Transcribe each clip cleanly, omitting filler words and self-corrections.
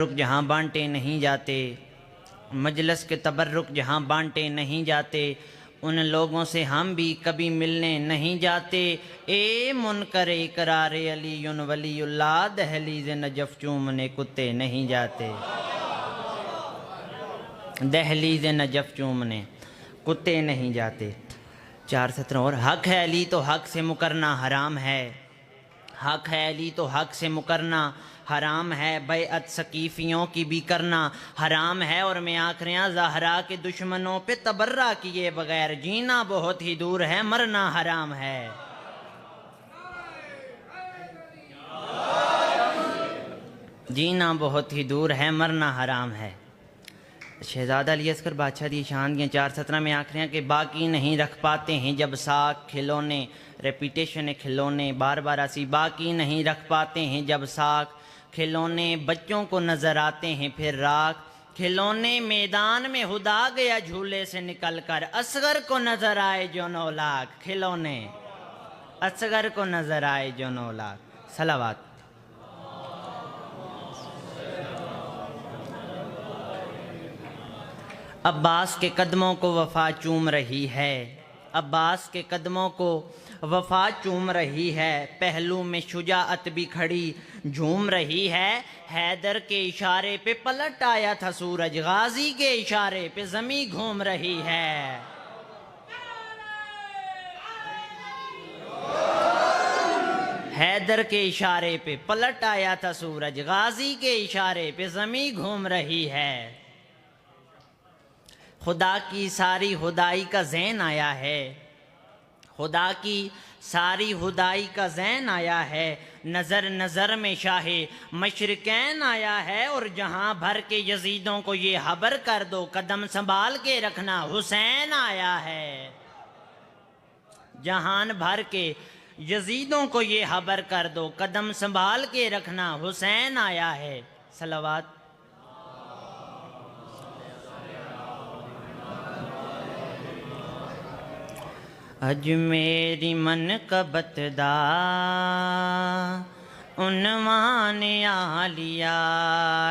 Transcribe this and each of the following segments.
تبرک جہاں بانٹے نہیں جاتے، مجلس کے تبرک جہاں بانٹے نہیں جاتے، ان لوگوں سے ہم بھی کبھی ملنے نہیں جاتے۔ اے منکر اقرار علی ولی اللہ، دہلیز نجف چومنے کتے نہیں جاتے، دہلیز نجف چومنے کتے نہیں جاتے۔ 4 اور حق ہے علی تو حق سے مکرنا حرام ہے، حق ہے علی تو حق سے مکرنا حرام ہے، بیعت ثقیفیوں کی بھی کرنا حرام ہے، اور میں آخریاں زہرا کے دشمنوں پہ تبرہ کیے بغیر جینا بہت ہی دور ہے، مرنا حرام ہے۔ جینا بہت ہی دور ہے، مرنا حرام ہے۔ شہزادہ علی اصغر بادشاہ دی شان دیاں 4:17 میں آخریاں کہ باقی نہیں رکھ پاتے ہیں جب ساکھ کھلونے، ریپیٹیشن ہے کھلونے، بار بار ایسی باقی نہیں رکھ پاتے ہیں جب ساکھ کھلونے، بچوں کو نظر آتے ہیں پھر راکھ کھلونے، میدان میں ہدا گیا جھولے سے نکل کر، اصغر کو نظر آئے جو 9 لاکھ کھلونے، اصغر کو نظر آئے جو 9 لاکھ۔ صلوات۔ عباس کے قدموں کو وفا چوم رہی ہے، عباس کے قدموں کو وفا چوم رہی ہے، پہلو میں شجاعت بھی کھڑی جھوم رہی ہے، حیدر کے اشارے پہ پلٹ آیا تھا سورج، غازی کے اشارے پہ زمیں گھوم رہی ہے۔ حیدر کے اشارے پہ پلٹ آیا تھا سورج، غازی کے اشارے پہ زمیں گھوم رہی ہے۔ خدا کی ساری خدائی کا زین آیا ہے، خدا کی ساری خدائی کا زین آیا ہے، نظر نظر میں شاہ مشرقین آیا ہے، اور جہاں بھر کے یزیدوں کو یہ خبر کر دو قدم سنبھال کے رکھنا حسین آیا ہے، جہان بھر کے یزیدوں کو یہ خبر کر دو قدم سنبھال کے رکھنا حسین آیا ہے۔ صلوات۔ اج میری منقبت دا عنوان عالیہ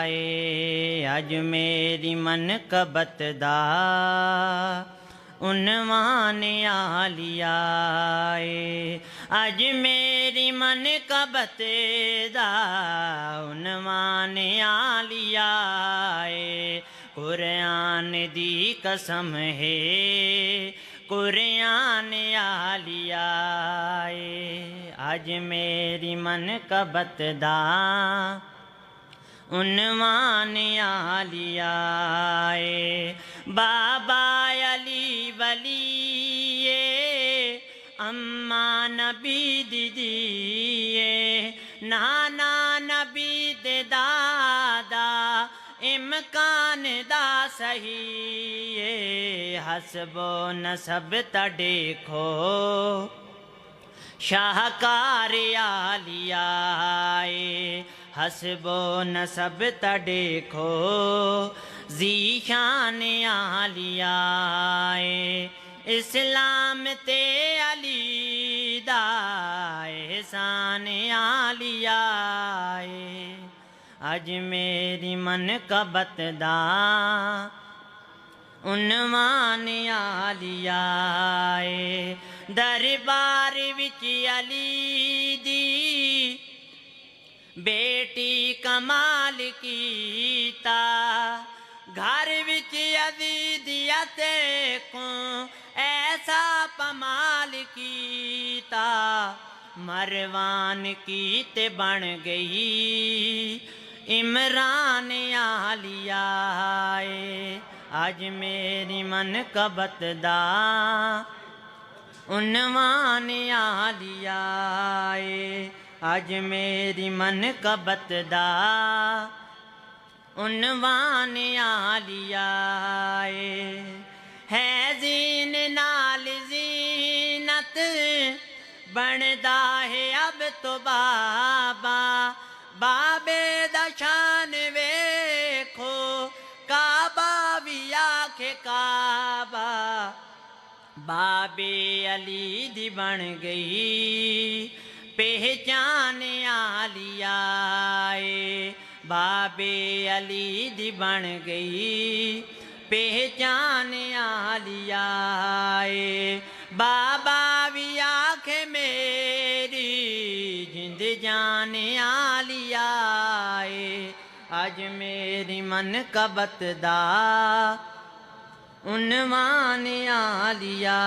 اے، اج میری منقبت دا عنوان عالیہ اے، اج میری منقبت دا عنوان عالیہ اے، قرآن دی قسم ہے قرآن عالیہ اے، اج میری منقبت دا عنوان عالیہ اے، بابا علی ولی اے، اماں نبی دی اے، نانا نبی دے دادا امکان دا صحیح اے، حسب و نسب تا دیکھو شاہکار عالیہ اے، حسب و نسب تا دیکھو ذیشان عالیہ اے، اسلام تے علی دا احسان عالیہ اے، اج میری منقبت دا عنوان عالیہ اے، دربار وچ علی دی بیٹی کمال کیتا، گھر وچ عزیزیت کو ایسا پمال کیتا، مروان کی تے بن گئی عمران عالیہ اے، اج میری منقبت دا عنوان عالیہ اے، اج میری منقبت دا عنوان عالیہ اے، ہے زین نال زینت بندا ہے اب تو بابا، بابے دا شان ویکھو کعبہ بھی آکھے کعبہ، بابے علی دی بن گئی پہچان عالیہ اے، بابے علی دی بن گئی پہچان آلیا بابا بھی آنکھ میری جند جان آلیا اج میری منقبت دا عنوان آلیا